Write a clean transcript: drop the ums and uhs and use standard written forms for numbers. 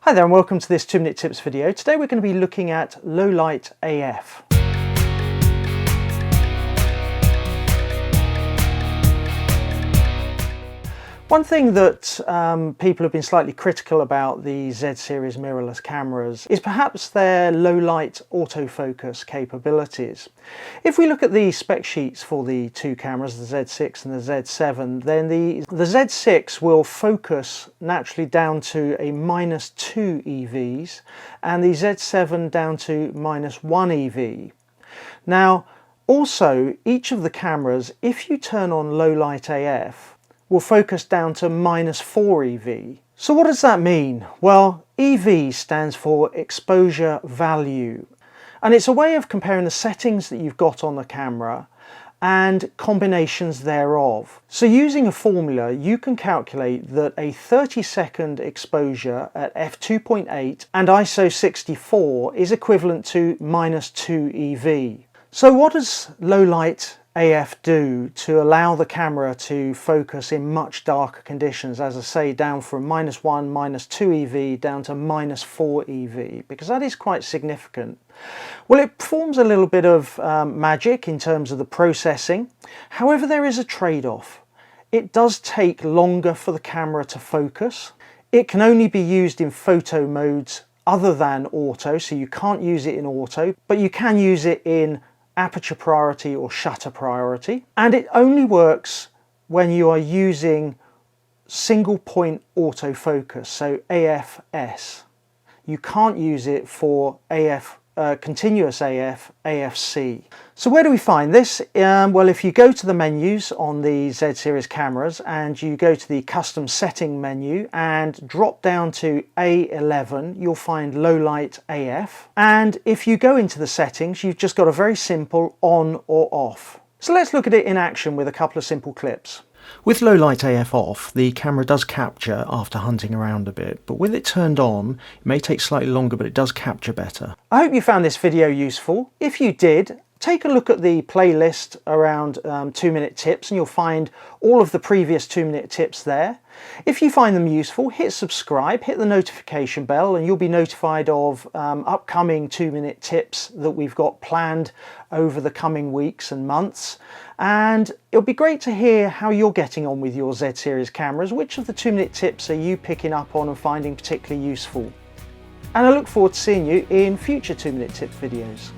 Hi there and welcome to this 2-minute tips video. Today we're going to be looking at low light AF. One thing that people have been slightly critical about the Z series mirrorless cameras is perhaps their low light autofocus capabilities. If we look at the spec sheets for the two cameras, the Z6 and the Z7, then the Z6 will focus naturally down to a -2 EVs and the Z7 down to -1 EV. Now also each of the cameras, if you turn on low light AF, will focus down to -4 EV. So what does that mean? Well, EV stands for exposure value, and it's a way of comparing the settings that you've got on the camera and combinations thereof. So using a formula, you can calculate that a 30-second exposure at f2.8 and ISO 64 is equivalent to -2 EV. So what does low light AF do to allow the camera to focus in much darker conditions, as I say, down from -1, -2 EV down to -4 EV, because that is quite significant? Well, it performs a little bit of magic in terms of the processing. However, there is a trade-off. It does take longer for the camera to focus. It can only be used in photo modes other than auto, so you can't use it in auto, but you can use it in aperture priority or shutter priority, and it only works when you are using single point autofocus, so AFS. You can't use it for continuous AF, AFC. So where do we find this? Well, if you go to the menus on the Z series cameras and you go to the custom setting menu and drop down to A11, you'll find low light AF. And if you go into the settings, you've just got a very simple on or off. So let's look at it in action with a couple of simple clips. With low light AF off, the camera does capture after hunting around a bit, but with it turned on, it may take slightly longer, but it does capture better. I hope you found this video useful. If you did, take a look at the playlist around 2-minute tips and you'll find all of the previous 2-minute tips there. If you find them useful, hit subscribe, hit the notification bell, and you'll be notified of upcoming 2-minute tips that we've got planned over the coming weeks and months. And it'll be great to hear how you're getting on with your Z series cameras. Which of the 2-minute tips are you picking up on and finding particularly useful? And I look forward to seeing you in future 2-minute tip videos.